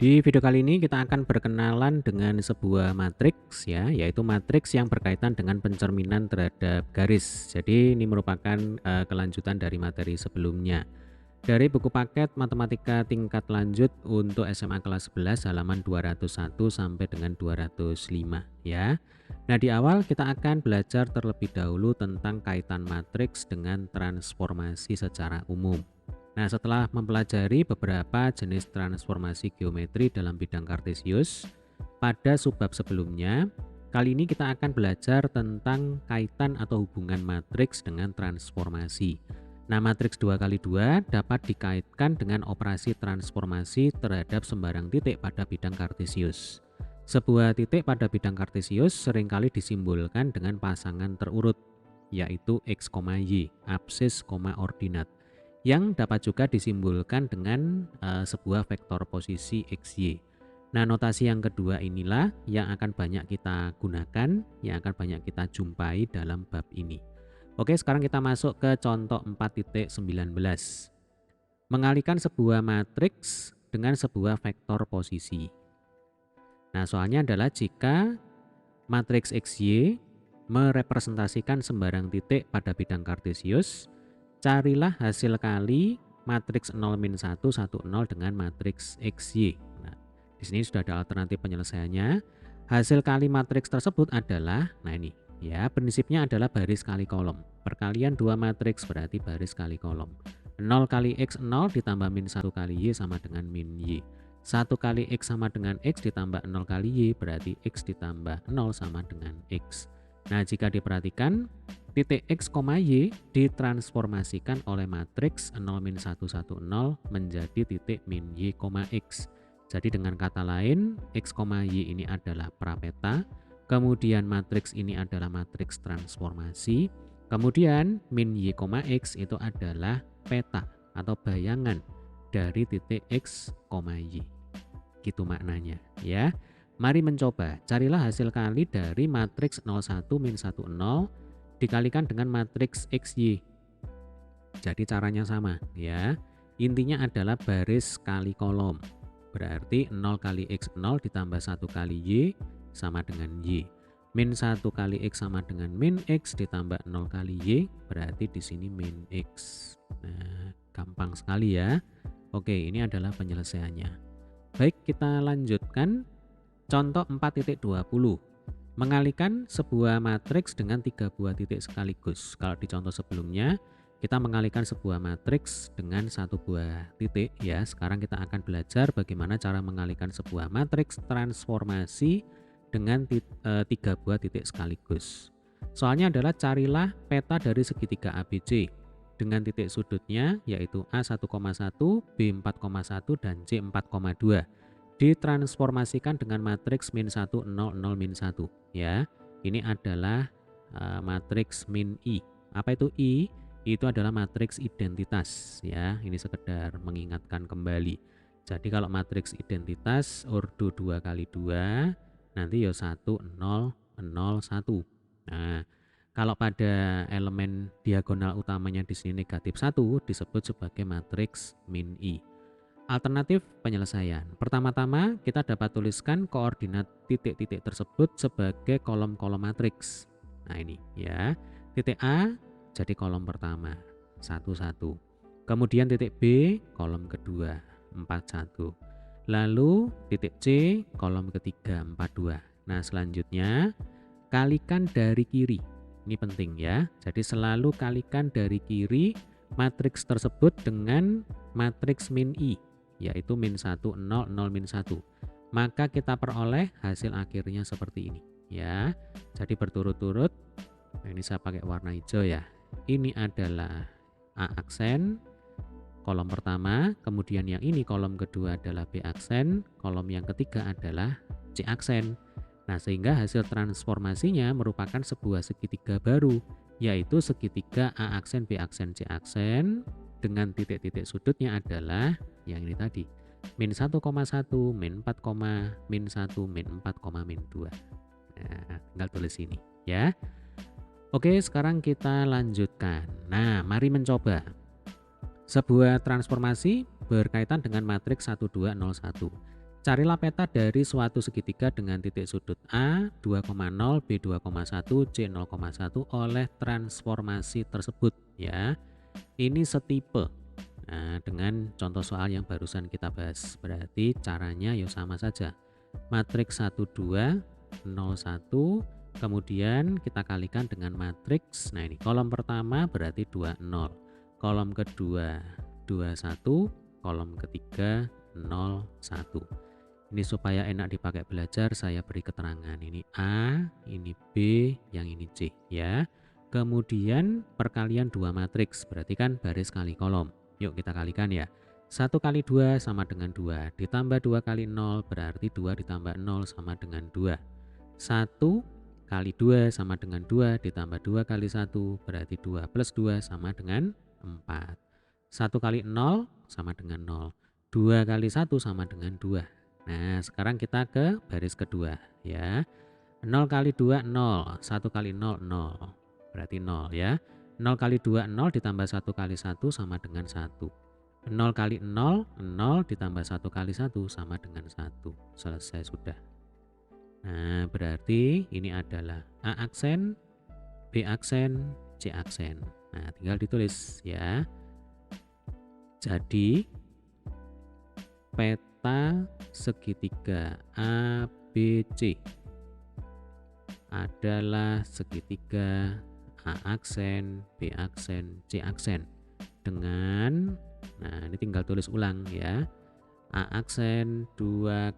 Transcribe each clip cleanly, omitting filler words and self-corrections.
Di video kali ini kita akan berkenalan dengan sebuah matriks ya, yaitu matriks yang berkaitan dengan pencerminan terhadap garis. Jadi ini merupakan kelanjutan dari materi sebelumnya. Dari buku paket Matematika Tingkat Lanjut untuk SMA kelas 11 halaman 201 sampai dengan 205 ya. Nah, di awal kita akan belajar terlebih dahulu tentang kaitan matriks dengan transformasi secara umum. Nah, setelah mempelajari beberapa jenis transformasi geometri dalam bidang kartesius, pada subbab sebelumnya, kali ini kita akan belajar tentang kaitan atau hubungan matriks dengan transformasi. Nah, matriks 2 kali 2 dapat dikaitkan dengan operasi transformasi terhadap sembarang titik pada bidang kartesius. Sebuah titik pada bidang kartesius seringkali disimbolkan dengan pasangan terurut, yaitu x, y, absis, ordinat, yang dapat juga disimbolkan dengan sebuah vektor posisi xy. Nah, notasi yang kedua inilah yang akan banyak kita gunakan, yang akan banyak kita jumpai dalam bab ini. Oke, sekarang kita masuk ke contoh 4.19. Mengalihkan sebuah matriks dengan sebuah vektor posisi. Nah, soalnya adalah jika matriks xy merepresentasikan sembarang titik pada bidang kartesius, carilah hasil kali matriks 0 min 1 1 0 dengan matriks xy. Nah, di sini sudah ada alternatif penyelesaiannya. Hasil kali matriks tersebut adalah, nah ini ya, prinsipnya adalah baris kali kolom. Perkalian dua matriks berarti baris kali kolom. 0 kali x 0 ditambah min 1 kali y sama dengan min y. 1 kali x sama dengan x ditambah 0 kali y berarti x ditambah 0 sama dengan x. Nah, jika diperhatikan, titik x, y ditransformasikan oleh matriks 0 min 1 1 0 menjadi titik min y, x. Jadi dengan kata lain, x, y ini adalah prapeta, kemudian matriks ini adalah matriks transformasi, kemudian min y, x itu adalah peta atau bayangan dari titik x, y. Gitu maknanya ya. Mari mencoba, carilah hasil kali dari matriks 01 min 10 dikalikan dengan matriks xy. Jadi caranya sama ya. Intinya adalah baris kali kolom. Berarti 0 kali x 0 ditambah 1 kali y sama dengan y. Min 1 kali x sama dengan min x ditambah 0 kali y, berarti di sini min x. Nah, gampang sekali ya. Oke, ini adalah penyelesaiannya. Baik, kita lanjutkan. Contoh 4.20. Mengalihkan sebuah matriks dengan 3 buah titik sekaligus. Kalau di contoh sebelumnya, kita mengalihkan sebuah matriks dengan 1 buah titik ya. Sekarang kita akan belajar bagaimana cara mengalihkan sebuah matriks transformasi dengan 3 buah titik sekaligus. Soalnya adalah carilah peta dari segitiga ABC dengan titik sudutnya yaitu A1,1, B4,1 dan C4,2. Ditransformasikan dengan matriks min 1 0 0 min 1 ya. Ini adalah matriks min I. Apa itu I? Itu adalah matriks identitas ya. Ini sekedar mengingatkan kembali. Jadi kalau matriks identitas ordo 2 kali 2 nanti ya 1 0 0 1. Nah, kalau pada elemen diagonal utamanya di sini negatif 1 disebut sebagai matriks min I. Alternatif penyelesaian. Pertama-tama kita dapat tuliskan koordinat titik-titik tersebut sebagai kolom-kolom matriks. Nah ini ya. Titik A jadi kolom pertama 1 1. Kemudian titik B kolom kedua 4 1. Lalu titik C kolom ketiga 4 2. Nah, selanjutnya kalikan dari kiri. Ini penting ya. Jadi selalu kalikan dari kiri matriks tersebut dengan matriks min I, yaitu min 1 0 0 min 1. Maka kita peroleh hasil akhirnya seperti ini ya. Jadi berturut-turut. Nah, ini saya pakai warna hijau ya. Ini adalah A aksen kolom pertama, kemudian yang ini kolom kedua adalah B aksen, kolom yang ketiga adalah C aksen. Nah, sehingga hasil transformasinya merupakan sebuah segitiga baru, yaitu segitiga A aksen, B aksen, C aksen dengan titik-titik sudutnya adalah yang ini tadi, min 1,1, min 4, min 1, min 4, min 2. Nah, tinggal tulis ini ya. Oke, sekarang kita lanjutkan. Nah, mari mencoba. Sebuah transformasi berkaitan dengan matriks 1201. Carilah peta dari suatu segitiga dengan titik sudut A 2,0, B 2,1, C 0,1 oleh transformasi tersebut ya. Ini setipe. Nah, dengan contoh soal yang barusan kita bahas. Berarti caranya ya sama saja. Matriks 1 2 0 1, kemudian kita kalikan dengan matriks. Nah, ini kolom pertama berarti 2 0. Kolom kedua 2 1, kolom ketiga 0 1. Ini supaya enak dipakai belajar, saya beri keterangan. Ini A, ini B, yang ini C ya. Kemudian perkalian dua matriks, berarti kan baris kali kolom. Yuk kita kalikan ya. 1 kali 2 sama dengan 2, ditambah 2 kali 0 berarti 2 ditambah 0 sama dengan 2. 1 kali 2 sama dengan 2, ditambah 2 kali 1 berarti 2 plus 2 sama dengan 4. 1 kali 0 sama dengan 0. 2 kali 1 sama dengan 2. Nah, sekarang kita ke baris kedua ya. 0 kali 2 0, 1 kali 0 0. Berarti 0 ya. 0 kali 2 0 ditambah 1 kali 1 sama dengan 1. 0 kali 0 0 ditambah 1 kali 1 sama dengan 1. Selesai sudah. Nah, berarti ini adalah A aksen, B aksen, C aksen. Nah, tinggal ditulis ya. Jadi peta segitiga ABC adalah segitiga A aksen, B aksen, C aksen dengan, nah ini tinggal tulis ulang ya, A aksen 2,0,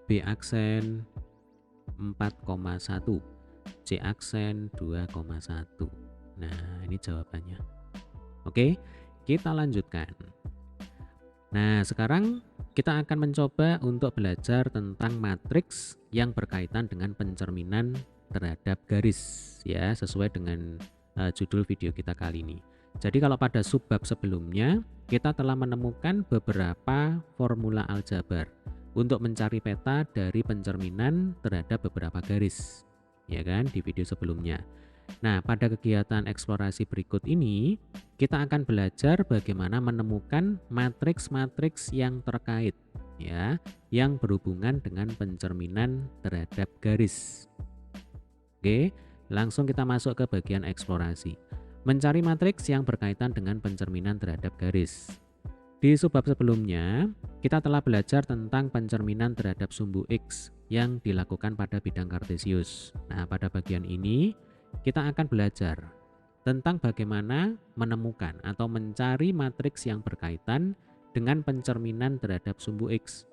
B aksen 4,1, C aksen 2,1. Nah, ini jawabannya. Oke, kita lanjutkan. Nah, sekarang kita akan mencoba untuk belajar tentang matriks yang berkaitan dengan pencerminan terhadap garis ya, sesuai dengan judul video kita kali ini. Jadi kalau pada subbab sebelumnya kita telah menemukan beberapa formula aljabar untuk mencari peta dari pencerminan terhadap beberapa garis, ya kan, di video sebelumnya. Nah, pada kegiatan eksplorasi berikut ini, kita akan belajar bagaimana menemukan matriks-matriks yang terkait, ya, yang berhubungan dengan pencerminan terhadap garis. Oke, langsung kita masuk ke bagian eksplorasi. Mencari matriks yang berkaitan dengan pencerminan terhadap garis. Di subbab sebelumnya, kita telah belajar tentang pencerminan terhadap sumbu X yang dilakukan pada bidang kartesius. Nah, pada bagian ini, kita akan belajar tentang bagaimana menemukan atau mencari matriks yang berkaitan dengan pencerminan terhadap sumbu X.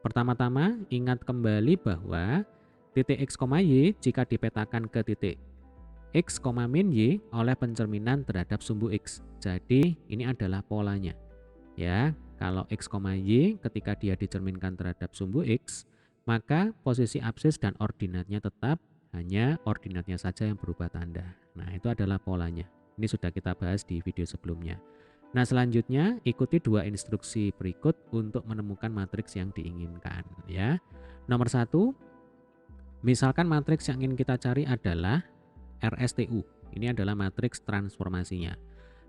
Pertama-tama, ingat kembali bahwa titik X, Y jika dipetakan ke titik X, min Y oleh pencerminan terhadap sumbu X. Jadi, ini adalah polanya. Ya, kalau X, Y ketika dia dicerminkan terhadap sumbu X, maka posisi absis dan ordinatnya tetap, hanya ordinatnya saja yang berubah tanda. Nah, itu adalah polanya. Ini sudah kita bahas di video sebelumnya. Nah, selanjutnya ikuti dua instruksi berikut untuk menemukan matriks yang diinginkan ya. Nomor 1, misalkan matriks yang ingin kita cari adalah RSTU. Ini adalah matriks transformasinya.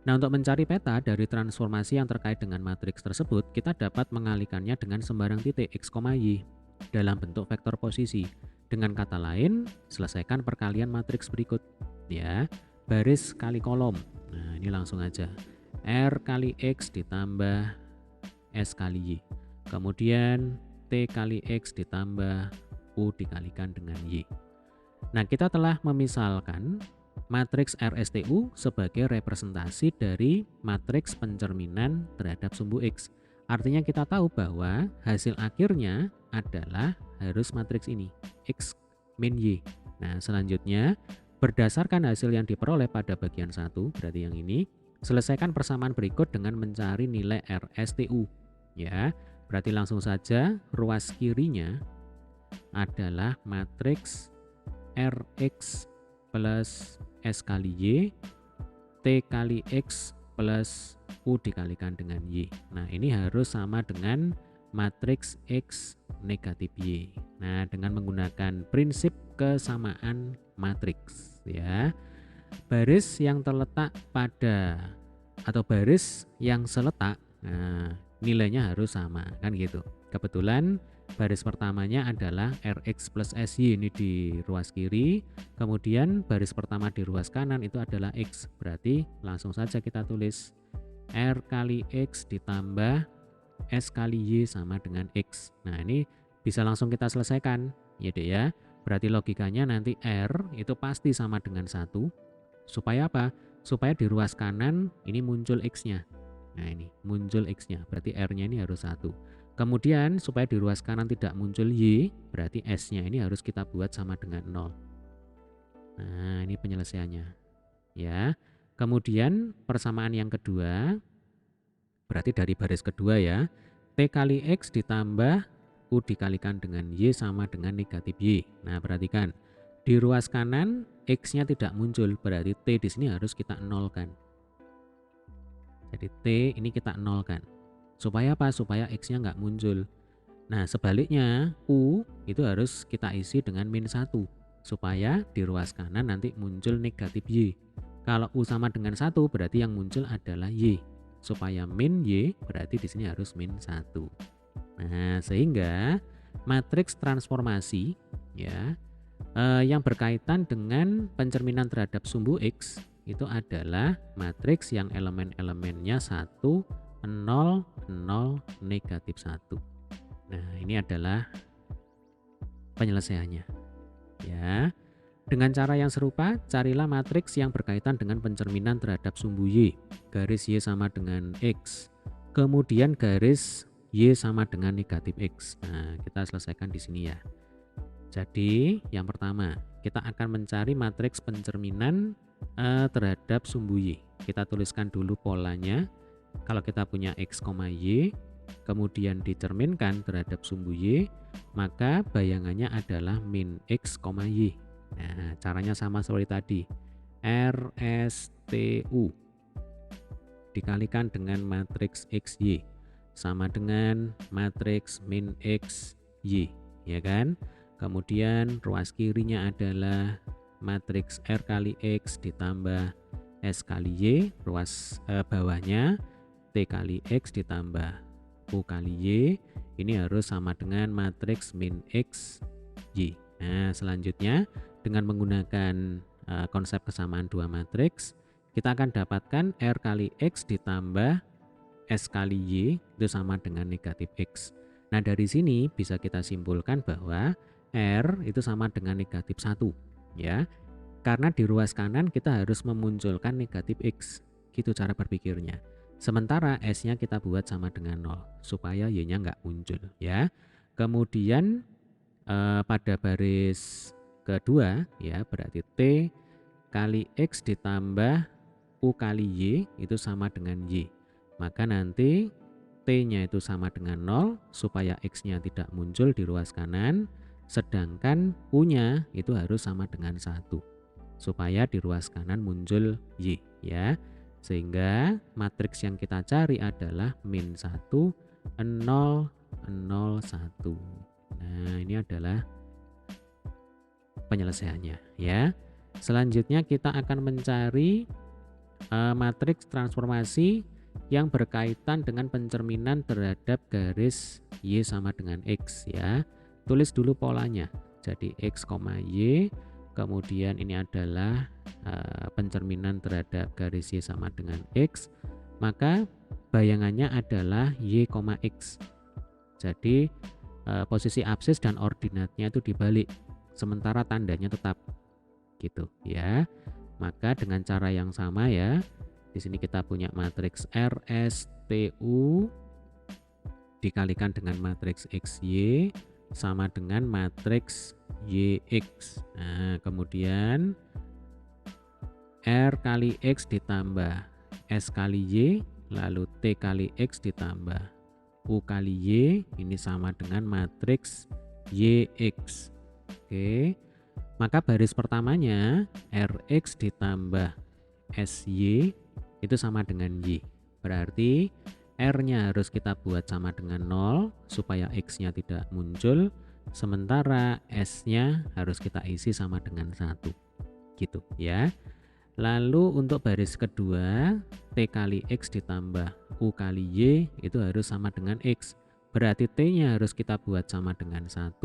Nah, untuk mencari peta dari transformasi yang terkait dengan matriks tersebut, kita dapat mengalihkannya dengan sembarang titik X, Y dalam bentuk vektor posisi. Dengan kata lain, selesaikan perkalian matriks berikut ya. Baris kali kolom. Nah, ini langsung aja. R kali X ditambah S kali Y. Kemudian T kali X ditambah U dikalikan dengan Y. Nah, kita telah memisalkan matriks RSTU sebagai representasi dari matriks pencerminan terhadap sumbu X. Artinya kita tahu bahwa hasil akhirnya adalah harus matriks ini, X min Y. Nah, selanjutnya berdasarkan hasil yang diperoleh pada bagian 1, berarti yang ini, selesaikan persamaan berikut dengan mencari nilai RSTU. Ya, berarti langsung saja ruas kirinya adalah matriks RX plus S kali Y, T kali X plus U dikalikan dengan Y. Nah, ini harus sama dengan matriks X negatif Y. Nah, dengan menggunakan prinsip kesamaan matriks ya. Baris yang terletak pada atau baris yang seletak, nah, nilainya harus sama, kan gitu. Kebetulan baris pertamanya adalah Rx plus SY ini di ruas kiri, kemudian baris pertama di ruas kanan itu adalah X. Berarti langsung saja kita tulis R kali X ditambah S kali Y sama dengan X. Nah, ini bisa langsung kita selesaikan, ya deh ya. Berarti logikanya nanti R itu pasti sama dengan 1. Supaya apa? Supaya di ruas kanan ini muncul X-nya. Nah, ini muncul X-nya, berarti R-nya ini harus 1. Kemudian supaya di ruas kanan tidak muncul Y, berarti S-nya ini harus kita buat sama dengan 0. Nah, ini penyelesaiannya. Ya. Kemudian persamaan yang kedua, berarti dari baris kedua ya, T kali X ditambah U dikalikan dengan Y sama dengan negatif Y. Nah, perhatikan. Di ruas kanan, X-nya tidak muncul, berarti T di sini harus kita nolkan. Jadi T ini kita nolkan. Supaya apa? Supaya X-nya nggak muncul. Nah, sebaliknya U itu harus kita isi dengan min 1. Supaya di ruas kanan nanti muncul negatif Y. Kalau U sama dengan 1 berarti yang muncul adalah Y. Supaya min Y berarti di sini harus min 1. Nah, sehingga matriks transformasi ya yang berkaitan dengan pencerminan terhadap sumbu X itu adalah matriks yang elemen-elemennya 1, 0, 0, negatif 1. Nah, ini adalah penyelesaiannya. Ya. Dengan cara yang serupa, carilah matriks yang berkaitan dengan pencerminan terhadap sumbu Y. Garis Y sama dengan X. Kemudian garis Y sama dengan negatif X. Nah, kita selesaikan di sini ya. Jadi, yang pertama, kita akan mencari matriks pencerminan terhadap sumbu Y. Kita tuliskan dulu polanya. Kalau kita punya X, Y, kemudian dicerminkan terhadap sumbu Y, maka bayangannya adalah min X, Y. Nah, caranya sama seperti tadi. RSTU dikalikan dengan matriks XY sama dengan matriks min XY, ya kan? Kemudian ruas kirinya adalah matriks R kali X ditambah S kali Y, ruas bawahnya T kali X ditambah U kali Y, ini harus sama dengan matriks min X, Y. Nah, selanjutnya dengan menggunakan konsep kesamaan dua matriks, kita akan dapatkan R kali X ditambah S kali Y itu sama dengan negatif X. Nah, dari sini bisa kita simpulkan bahwa R itu sama dengan negatif 1. Ya, karena di ruas kanan kita harus memunculkan negatif X. Gitu cara berpikirnya. Sementara S-nya kita buat sama dengan 0 supaya Y-nya nggak muncul. Ya. Kemudian pada baris kedua ya berarti T kali X ditambah U kali Y itu sama dengan Y. Maka nanti T-nya itu sama dengan 0 supaya X-nya tidak muncul di ruas kanan, sedangkan U-nya itu harus sama dengan 1 supaya di ruas kanan muncul Y ya. Sehingga matriks yang kita cari adalah min 1, 0, 0, 1. Nah, ini adalah penyelesaiannya ya. Selanjutnya kita akan mencari matriks transformasi yang berkaitan dengan pencerminan terhadap garis Y sama dengan X ya. Tulis dulu polanya. Jadi X, Y, kemudian ini adalah pencerminan terhadap garis Y sama dengan X. Maka bayangannya adalah Y, X. Jadi posisi absis dan ordinatnya itu dibalik, sementara tandanya tetap gitu ya. Maka dengan cara yang sama ya, di sini kita punya matriks RSTU dikalikan dengan matriks XY sama dengan matriks YX. Nah, kemudian R kali X ditambah S kali Y, lalu T kali X ditambah U kali Y, ini sama dengan matriks YX. Oke, maka baris pertamanya Rx ditambah SY itu sama dengan Y. Berarti R-nya harus kita buat sama dengan 0 supaya X-nya tidak muncul, sementara S-nya harus kita isi sama dengan 1. Gitu ya. Lalu untuk baris kedua, T kali X ditambah U kali Y itu harus sama dengan X. Berarti T-nya harus kita buat sama dengan 1,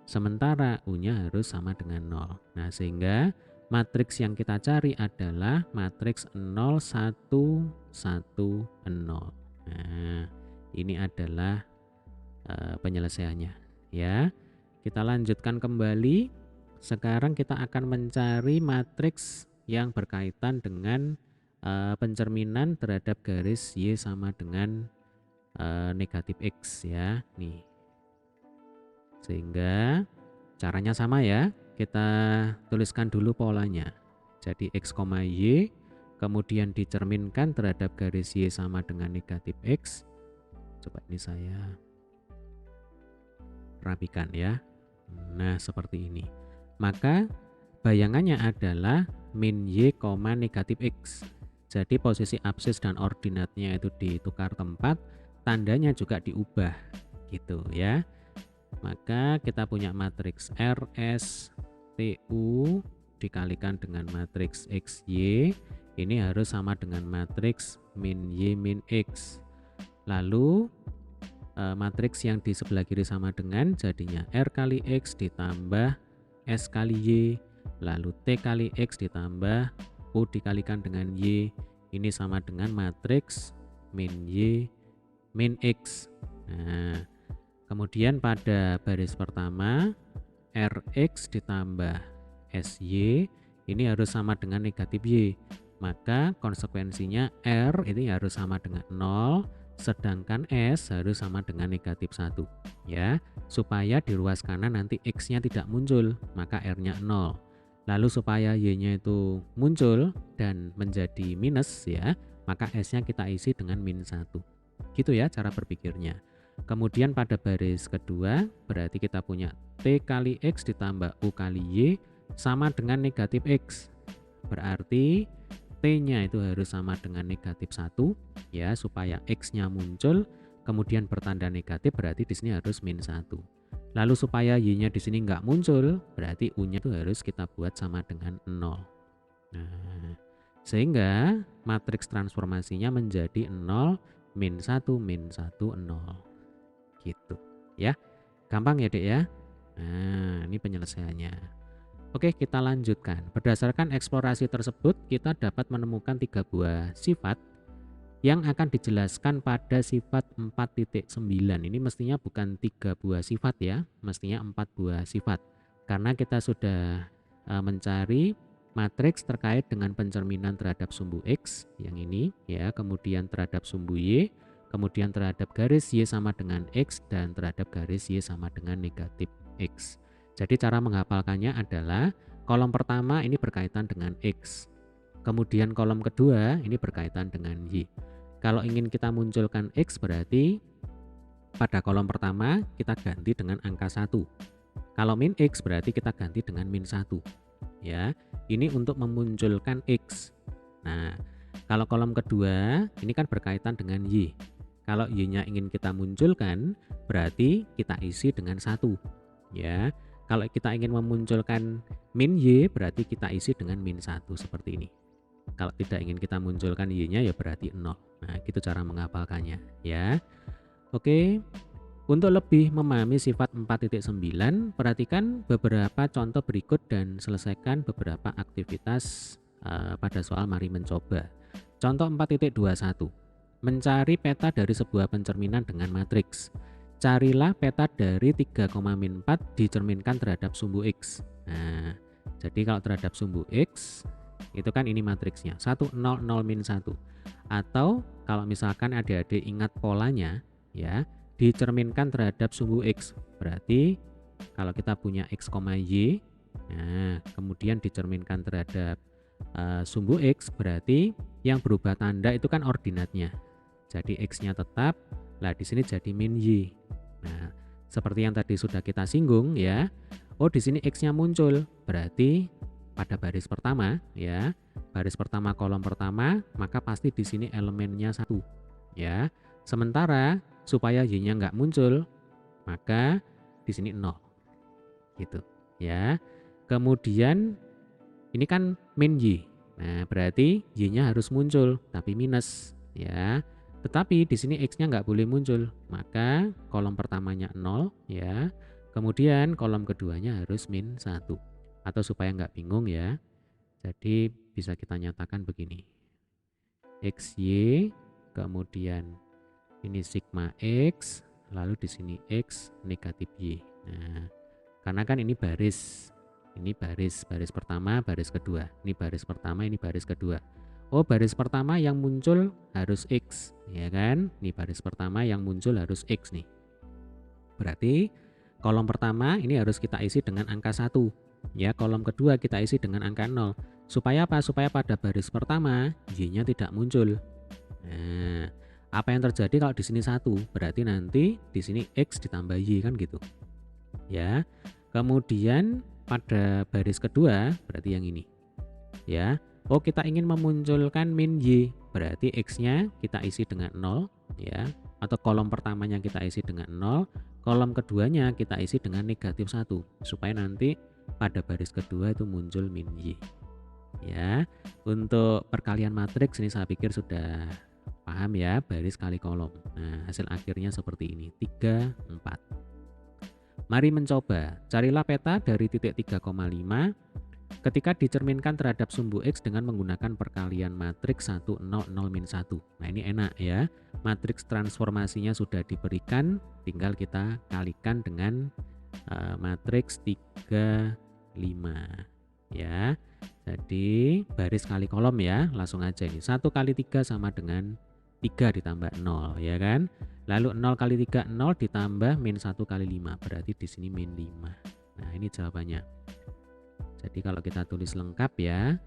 sementara U-nya harus sama dengan 0. Nah, sehingga matriks yang kita cari adalah matriks 0, 1, 1, 0. Nah, ini adalah penyelesaiannya. Ya, kita lanjutkan kembali. Sekarang kita akan mencari matriks yang berkaitan dengan pencerminan terhadap garis Y sama dengan negatif X ya. Nih. Sehingga caranya sama ya. Kita tuliskan dulu polanya. Jadi X, Y kemudian dicerminkan terhadap garis Y sama dengan negatif X. Coba ini saya rapikan ya. Nah, seperti ini. Maka bayangannya adalah min Y, negatif X. Jadi posisi absis dan ordinatnya itu ditukar tempat, tandanya juga diubah gitu ya. Maka kita punya matriks RS TU dikalikan dengan matriks XY, ini harus sama dengan matriks min Y min X. Lalu matriks yang di sebelah kiri sama dengan jadinya R kali X ditambah S kali Y, lalu T kali X ditambah U dikalikan dengan Y, ini sama dengan matriks min Y min X. Nah, kemudian pada baris pertama Rx ditambah SY ini harus sama dengan negatif Y, maka konsekuensinya R ini harus sama dengan 0, sedangkan S harus sama dengan negatif 1 ya, supaya di ruas kanan nanti X nya tidak muncul, maka R nya 0. Lalu supaya Y nya itu muncul dan menjadi minus ya, maka S nya kita isi dengan min 1. Gitu ya cara berpikirnya. Kemudian pada baris kedua berarti kita punya T kali X ditambah U kali Y sama dengan negatif X. Berarti T-nya itu harus sama dengan negatif 1 ya, supaya X-nya muncul kemudian bertanda negatif, berarti di sini harus min 1. Lalu supaya Y-nya di sini nggak muncul, berarti U-nya itu harus kita buat sama dengan 0. Nah, sehingga matriks transformasinya menjadi 0 min 1 min 1 0. Gitu ya. Gampang ya, Dek ya. Nah, ini penyelesaiannya. Oke, kita lanjutkan. Berdasarkan eksplorasi tersebut, kita dapat menemukan 3 buah sifat yang akan dijelaskan pada sifat 4.9. Ini mestinya bukan 3 buah sifat ya, mestinya 4 buah sifat. Karena kita sudah mencari matriks terkait dengan pencerminan terhadap sumbu X yang ini ya, kemudian terhadap sumbu Y, kemudian terhadap garis Y sama dengan X, dan terhadap garis Y sama dengan negatif X. Jadi cara menghafalkannya adalah kolom pertama ini berkaitan dengan X. Kemudian kolom kedua ini berkaitan dengan Y. Kalau ingin kita munculkan X berarti pada kolom pertama kita ganti dengan angka 1. Kalau min X berarti kita ganti dengan min 1. Ya, ini untuk memunculkan X. Nah, kalau kolom kedua ini kan berkaitan dengan Y. Kalau Y-nya ingin kita munculkan berarti kita isi dengan 1. Ya. Kalau kita ingin memunculkan min Y berarti kita isi dengan min 1 seperti ini. Kalau tidak ingin kita munculkan Y-nya ya berarti 0. Nah, gitu cara menghafalkannya ya. Oke. Untuk lebih memahami sifat 4.9, perhatikan beberapa contoh berikut dan selesaikan beberapa aktivitas pada soal mari mencoba. Contoh 4.21. Mencari peta dari sebuah pencerminan dengan matriks. Carilah peta dari 3, min 4 dicerminkan terhadap sumbu X. Nah, jadi kalau terhadap sumbu X, itu kan ini matriksnya, 1, 0, 0, min 1. Atau kalau misalkan adik-adik ingat polanya, ya, dicerminkan terhadap sumbu X. Berarti kalau kita punya X, Y, nah, kemudian dicerminkan terhadap sumbu X, berarti yang berubah tanda itu kan ordinatnya. Jadi X-nya tetap, lah di sini jadi min Y. Nah, seperti yang tadi sudah kita singgung ya. Oh, di sini X-nya muncul. Berarti pada baris pertama ya, baris pertama kolom pertama, maka pasti di sini elemennya 1 ya. Sementara supaya Y-nya nggak muncul, maka di sini 0. Gitu ya. Kemudian ini kan min Y. Nah, berarti Y-nya harus muncul, tapi minus ya. Tetapi di sini X-nya nggak boleh muncul, maka kolom pertamanya 0 ya. Kemudian kolom keduanya harus min 1. Atau supaya nggak bingung ya, jadi bisa kita nyatakan begini. XY, kemudian ini sigma X, lalu di sini X negatif Y. Nah, karena kan ini baris pertama, baris kedua. Ini baris pertama, ini baris kedua. Oh, baris pertama yang muncul harus X, ya kan? Ini baris pertama yang muncul harus X nih. Berarti kolom pertama ini harus kita isi dengan angka 1. Ya, kolom kedua kita isi dengan angka 0. Supaya apa? Supaya pada baris pertama Y-nya tidak muncul. Nah, apa yang terjadi kalau di sini 1? Berarti nanti di sini X ditambah Y kan gitu. Ya. Kemudian pada baris kedua berarti yang ini. Ya. Oh, kita ingin memunculkan min Y, berarti X-nya kita isi dengan 0 ya. Atau kolom pertamanya kita isi dengan 0, kolom keduanya kita isi dengan negatif 1 supaya nanti pada baris kedua itu muncul min Y. Ya. Untuk perkalian matriks ini saya pikir sudah paham ya, baris kali kolom. Nah, hasil akhirnya seperti ini, 3, 4. Mari mencoba, carilah peta dari titik 3,5 ketika dicerminkan terhadap sumbu X dengan menggunakan perkalian matriks 1, 0, 0, min 1. Nah, ini enak ya, matriks transformasinya sudah diberikan, tinggal kita kalikan dengan matriks 3, 5 ya. Jadi baris kali kolom ya, langsung aja ini 1 kali 3 sama dengan 3 ditambah 0 ya kan. Lalu 0 kali 3 0 ditambah min 1 kali 5, berarti di sini min 5. Nah, ini jawabannya. Jadi kalau kita tulis lengkap ya,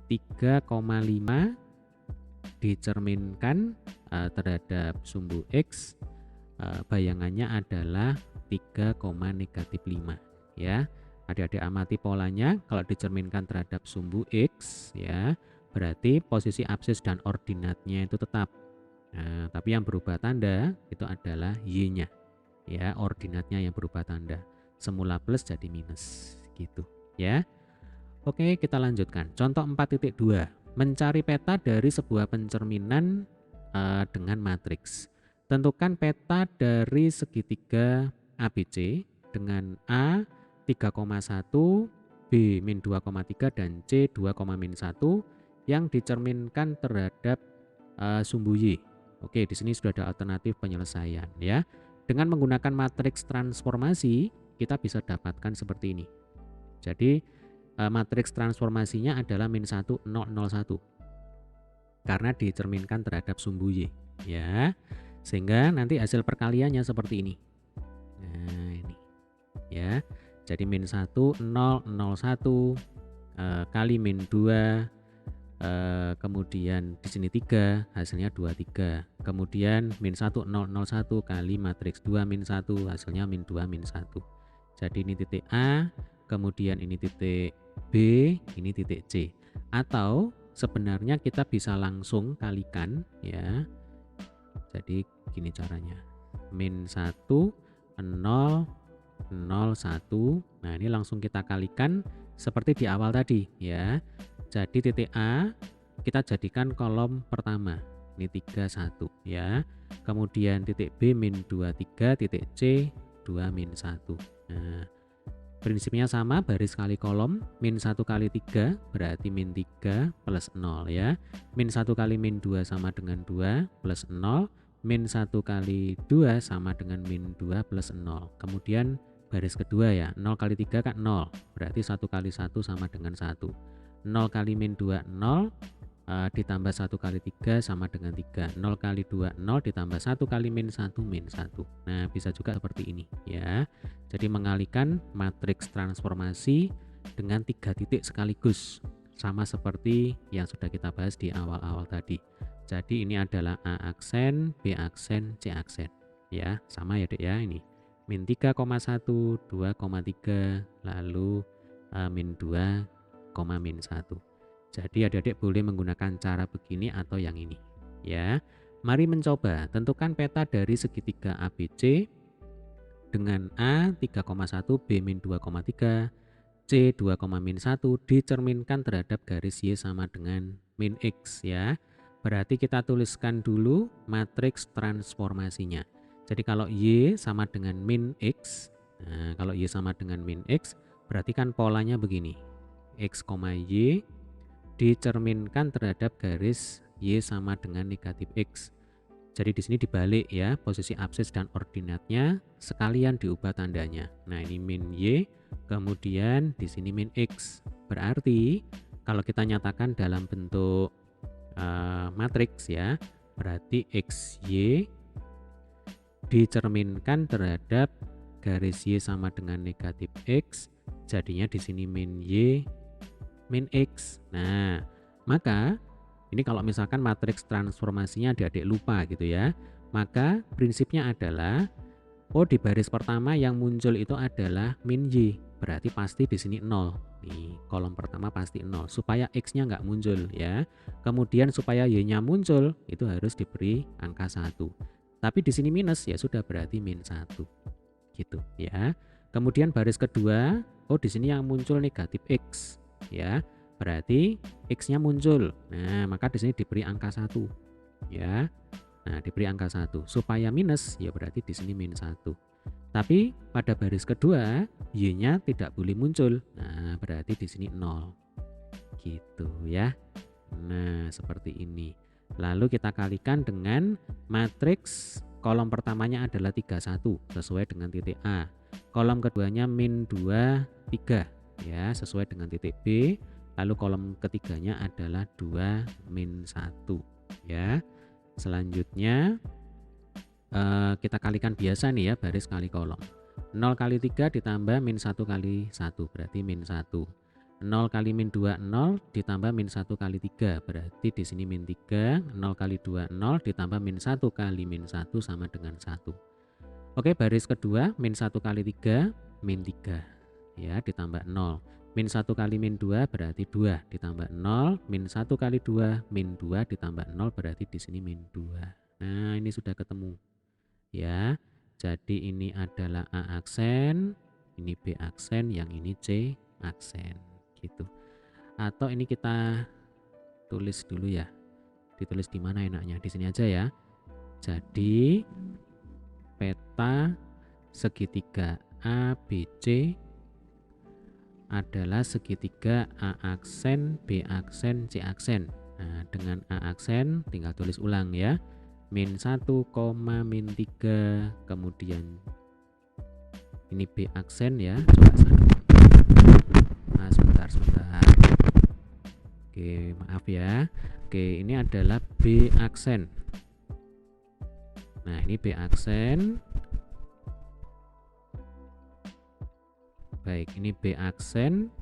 3,5 dicerminkan terhadap sumbu X, bayangannya adalah 3, negatif 5 ya. Adik-adik amati polanya, kalau dicerminkan terhadap sumbu X ya, berarti posisi absis dan ordinatnya itu tetap. Nah, tapi yang berubah tanda itu adalah Y-nya ya, ordinatnya yang berubah tanda, semula plus jadi minus gitu ya. Oke, kita lanjutkan. Contoh 4.2, mencari peta dari sebuah pencerminan dengan matriks. Tentukan peta dari segitiga ABC dengan A 3,1, B min 2,3 dan C 2,-1 yang dicerminkan terhadap sumbu Y. Oke, di sini sudah ada alternatif penyelesaian ya. Dengan menggunakan matriks transformasi, kita bisa dapatkan seperti ini. Jadi matriks transformasinya adalah min 1, 0, 0, 1. Karena dicerminkan terhadap sumbu Y ya. Sehingga nanti hasil perkaliannya seperti ini. Nah, ini ya. Jadi min 1, 0, 0, 1 kali min 2, kemudian di sini 3, hasilnya 2, 3. Kemudian min 1, 0, 0, 1 kali matriks 2 min 1, hasilnya min 2, min 1. Jadi ini titik A, kemudian ini titik B, ini titik C. Atau sebenarnya kita bisa langsung kalikan ya. Jadi gini caranya. Min 1, 0, 0, 1. Nah, ini langsung kita kalikan seperti di awal tadi ya. Jadi titik A kita jadikan kolom pertama, ini 3, 1 ya. Kemudian titik B min 2, 3, titik C 2, min 1. Nah, prinsipnya sama, baris kali kolom, min 1 kali 3 berarti min 3 plus 0 ya. Min 1 kali min 2 sama dengan 2 plus 0, min 1 kali 2 sama dengan min 2 plus 0. Kemudian baris kedua ya, 0 kali 3 kan 0, berarti 1 kali 1 sama dengan 1. 0 kali min 2 0 ditambah 1 kali 3 sama dengan 3. 0 kali 2 0 ditambah 1 kali min 1 min 1. Nah, bisa juga seperti ini ya. Jadi mengalihkan matriks transformasi dengan 3 titik sekaligus, sama seperti yang sudah kita bahas di awal-awal tadi. Jadi ini adalah A aksen, B aksen, C aksen ya. Sama ya Dek ya, ini min 3,1, 2,3 lalu min 2, min 1. Jadi adik-adik boleh menggunakan cara begini atau yang ini ya. Mari mencoba, tentukan peta dari segitiga ABC dengan A 3,1, B min 2,3 C 2, min 1 dicerminkan terhadap garis Y sama dengan min X ya. Berarti kita tuliskan dulu matriks transformasinya. Jadi kalau Y sama dengan min X, nah kalau Y sama dengan min X, berarti kan polanya begini. X, Y dicerminkan terhadap garis Y sama dengan negatif X. Jadi di sini dibalik ya, posisi absis dan ordinatnya sekalian diubah tandanya. Nah, ini min Y, kemudian di sini min X. Berarti kalau kita nyatakan dalam bentuk matriks ya, berarti XY dicerminkan terhadap garis Y sama dengan negatif X, jadinya di sini min Y min X. Nah, maka ini kalau misalkan matriks transformasinya adik-adik lupa gitu ya, maka prinsipnya adalah di baris pertama yang muncul itu adalah min Y, berarti pasti di sini 0. Nih, kolom pertama pasti 0 supaya X-nya nggak muncul ya. Kemudian supaya Y-nya muncul itu harus diberi angka 1. Tapi di sini minus ya sudah berarti min 1. Gitu ya. Kemudian baris kedua, di sini yang muncul negatif X ya. Berarti X-nya muncul. Nah, maka di sini diberi angka 1 ya. Nah, diberi angka 1 supaya minus ya berarti di sini min 1. Tapi pada baris kedua Y-nya tidak boleh muncul. Nah, berarti di sini 0. Gitu ya. Nah, seperti ini. Lalu kita kalikan dengan matriks kolom pertamanya adalah 31 sesuai dengan titik A. Kolom keduanya min 2, 3 ya, sesuai dengan titik B. Lalu kolom ketiganya adalah 2 min 1 ya. Selanjutnya kita kalikan biasa nih ya, baris kali kolom. 0 kali 3 ditambah min 1 kali 1 berarti min 1. 0 kali min 2 0 ditambah min 1 kali 3 berarti di sini min 3. 0 kali 2 0 ditambah min 1 kali min 1 sama dengan 1. Oke, baris kedua min 1 kali 3 min 3 ya, ditambah 0. Min 1 kali min 2 berarti 2 ditambah 0. Min 1 kali 2 min 2 ditambah 0 berarti di sini min 2. Nah, ini sudah ketemu ya. Jadi ini adalah A aksen, ini B aksen, yang ini C aksen gitu. Atau ini kita tulis dulu ya. Ditulis di mana enaknya? Di sini aja ya. Jadi peta segitiga ABC adalah segitiga A aksen, B aksen, C aksen. Nah, dengan A aksen tinggal tulis ulang ya. Min 1, min 3, kemudian ini B aksen ya. Coba sebentar. Oke, maaf ya. Oke, ini adalah B aksen. Nah, ini B aksen. Baik, ini B aksen,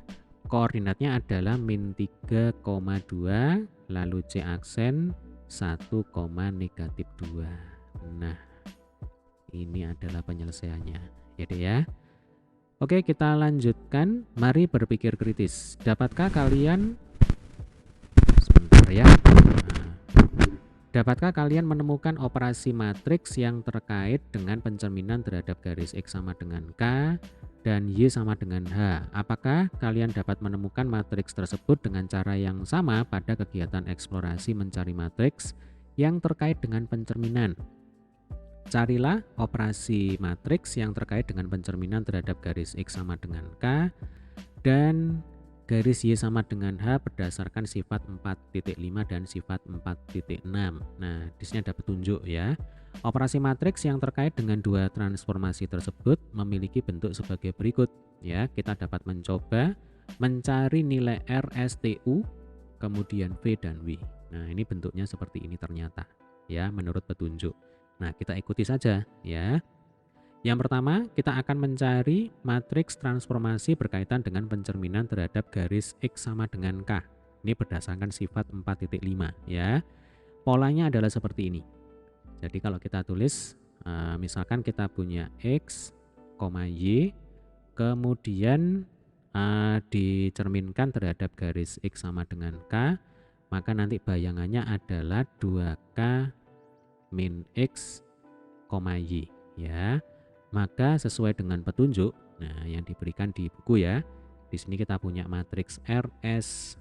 koordinatnya adalah min 3,2, lalu C aksen 1, negatif 2. Nah, ini adalah penyelesaiannya ya deh ya. Oke, kita lanjutkan. Mari berpikir kritis. Dapatkah kalian sebentar ya. Dapatkah kalian menemukan operasi matriks yang terkait dengan pencerminan terhadap garis X sama dengan K dan Y sama dengan H? Apakah kalian dapat menemukan matriks tersebut dengan cara yang sama pada kegiatan eksplorasi mencari matriks yang terkait dengan pencerminan? Carilah operasi matriks yang terkait dengan pencerminan terhadap garis X sama dengan K dan garis Y sama dengan H berdasarkan sifat 4.5 dan sifat 4.6. Nah, di sini ada petunjuk ya. Operasi matriks yang terkait dengan dua transformasi tersebut memiliki bentuk sebagai berikut ya. Kita dapat mencoba mencari nilai R, S, T, U, kemudian V dan W. Nah, ini bentuknya seperti ini ternyata ya, menurut petunjuk. Nah, kita ikuti saja ya. Yang pertama, kita akan mencari matriks transformasi berkaitan dengan pencerminan terhadap garis X sama dengan K. Ini berdasarkan sifat 4.5 ya. Polanya adalah seperti ini. Jadi kalau kita tulis, misalkan kita punya X, Y, kemudian dicerminkan terhadap garis X sama dengan K, maka nanti bayangannya adalah 2K min X, Y ya. Maka sesuai dengan petunjuk yang diberikan di buku ya, Di sini kita punya matriks RS,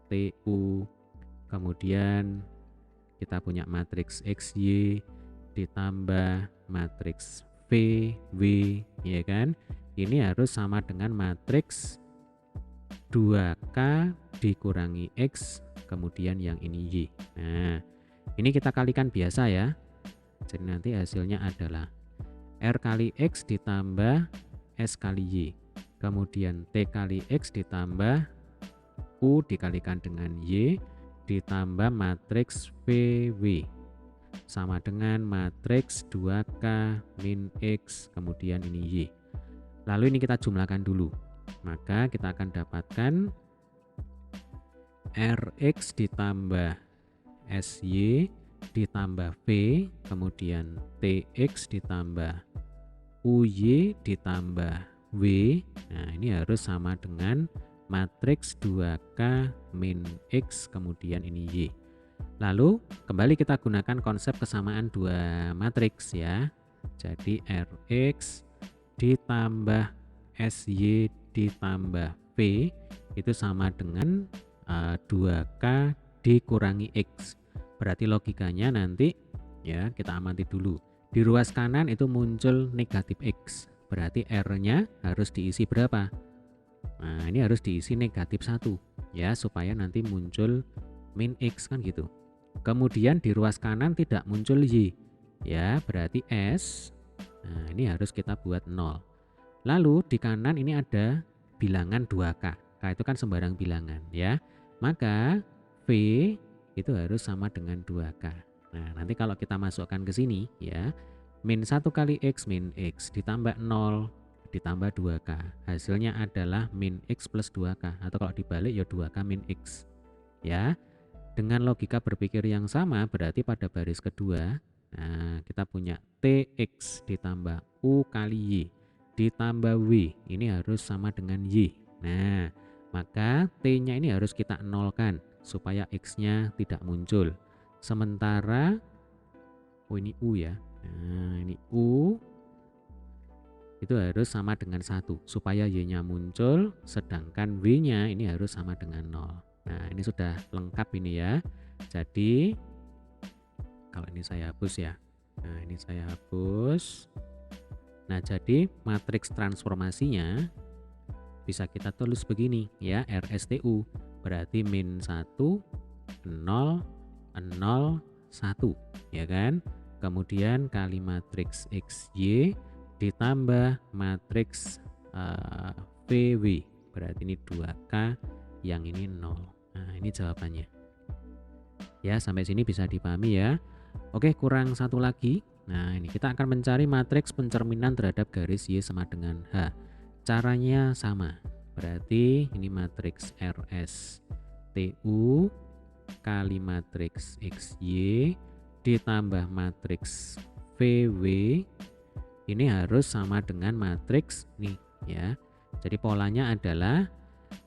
TU, kemudian kita punya matriks XY ditambah matriks VW, ya kan? Ini harus sama dengan matriks 2K dikurangi X, kemudian yang ini Y. Nah, ini kita kalikan biasa ya. Jadi nanti hasilnya adalah R kali X ditambah S kali Y. Kemudian T kali X ditambah U dikalikan dengan Y ditambah matriks VW sama dengan matriks 2K min X, kemudian ini Y. Lalu ini kita jumlahkan dulu. Maka kita akan dapatkan Rx ditambah SY ditambah V, kemudian Tx ditambah UY ditambah W. Nah, ini harus sama dengan matriks 2K min X, kemudian ini Y. Lalu kembali kita gunakan konsep kesamaan dua matriks ya. Jadi Rx ditambah SY ditambah V itu sama dengan 2K dikurangi X. Berarti logikanya nanti ya kita amati dulu. Di ruas kanan itu muncul negatif X. Berarti R-nya harus diisi berapa? Nah, ini harus diisi negatif 1 ya, supaya nanti muncul min X kan gitu. Kemudian di ruas kanan tidak muncul Y ya, berarti S. Nah, ini harus kita buat 0. Lalu di kanan ini ada bilangan 2K. K itu kan sembarang bilangan ya. Maka V itu harus sama dengan 2K. Nah, nanti kalau kita masukkan ke sini ya, min 1 kali X min X ditambah 0 ditambah 2K. Hasilnya adalah min X plus 2K, atau kalau dibalik ya 2K min X. Ya. Dengan logika berpikir yang sama, berarti pada baris kedua, nah, kita punya TX ditambah U kali Y ditambah W, ini harus sama dengan Y. Nah, maka T-nya ini harus kita nolkan supaya X-nya tidak muncul. Sementara ini U ya. Nah, ini U itu harus sama dengan 1 supaya Y-nya muncul, sedangkan W-nya ini harus sama dengan 0. Nah, ini sudah lengkap ini ya. Jadi kalau ini saya hapus ya. Nah, ini saya hapus. Nah, jadi matriks transformasinya bisa kita tulis begini ya, RSTU berarti min 1 0 0 1 ya kan. Kemudian kali matriks XY ditambah matriks VW berarti ini 2K, yang ini 0. Nah, ini jawabannya. Ya, sampai sini bisa dipahami ya. Oke, kurang satu lagi. Nah, ini kita akan mencari matriks pencerminan terhadap garis Y sama dengan H. Caranya sama. Berarti ini matriks RS TU kali matriks XY ditambah matriks VW ini harus sama dengan matriks nih ya. Jadi polanya adalah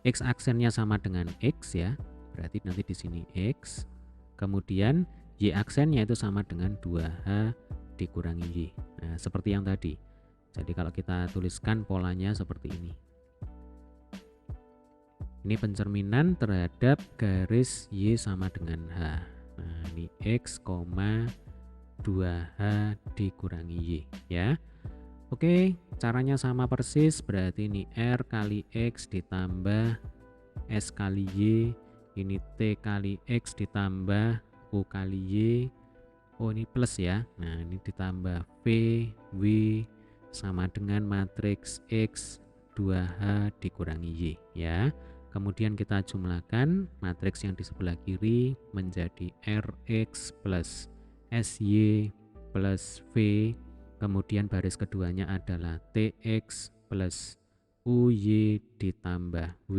X aksennya sama dengan X ya. Berarti nanti di sini X. Kemudian Y aksennya itu sama dengan 2H dikurangi Y. Nah, seperti yang tadi. Jadi kalau kita tuliskan polanya seperti ini. Ini pencerminan terhadap garis Y sama dengan H. Nah, ini X, 2H dikurangi Y ya. Oke, caranya sama persis, berarti ini R kali X ditambah S kali Y, ini T kali X ditambah U kali Y. Oh, ini plus ya. Nah, ini ditambah V, W sama dengan matriks X 2H dikurangi Y ya. Kemudian kita jumlahkan matriks yang di sebelah kiri menjadi Rx plus SY plus V. Kemudian baris keduanya adalah TX plus UY ditambah W.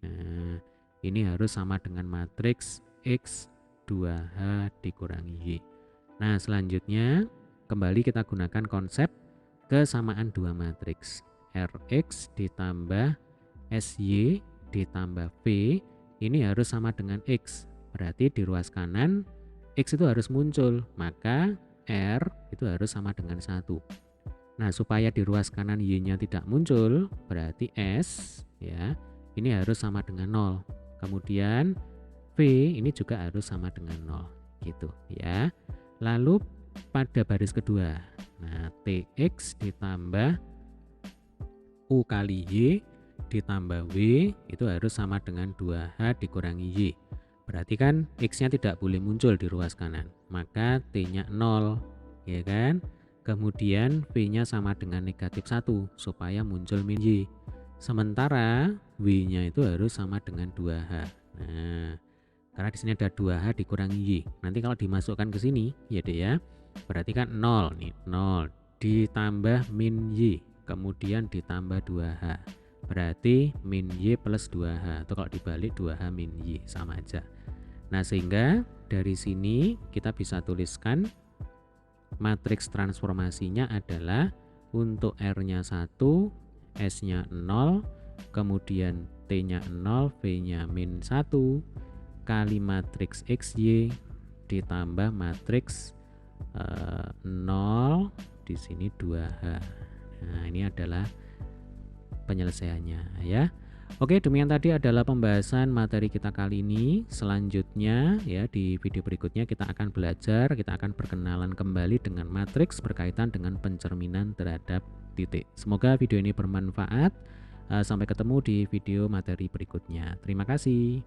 Nah, ini harus sama dengan matriks X 2H dikurangi Y. Nah, selanjutnya kembali kita gunakan konsep kesamaan dua matriks. Rx ditambah SY ditambah V ini harus sama dengan X. Berarti di ruas kanan X itu harus muncul, maka R itu harus sama dengan 1. Nah, supaya di ruas kanan Y-nya tidak muncul, berarti S ya, ini harus sama dengan 0. Kemudian V ini juga harus sama dengan 0 gitu ya. Lalu pada baris kedua, nah TX ditambah U kali Y ditambah W itu harus sama dengan 2H dikurangi Y. Berarti kan X-nya tidak boleh muncul di ruas kanan, maka T-nya 0 ya kan. Kemudian V-nya sama dengan negatif 1 supaya muncul min Y. Sementara W-nya itu harus sama dengan 2H. Nah, karena di sini ada 2H dikurangi Y. Nanti kalau dimasukkan ke sini ya deh ya. Berarti kan 0 nih, 0 ditambah min Y, kemudian ditambah 2H. Berarti min Y plus 2H. Atau kalau dibalik 2H min Y sama aja. Nah, sehingga dari sini kita bisa tuliskan matriks transformasinya adalah untuk R-nya 1, S-nya 0, kemudian T-nya 0, V-nya min 1, kali matriks XY ditambah matriks 0, di sini 2H. Nah, ini adalah penyelesaiannya ya. Oke, demikian tadi adalah pembahasan materi kita kali ini. Selanjutnya ya di video berikutnya kita akan belajar, kita akan berkenalan kembali dengan matriks berkaitan dengan pencerminan terhadap titik. Semoga video ini bermanfaat. Sampai ketemu di video materi berikutnya. Terima kasih.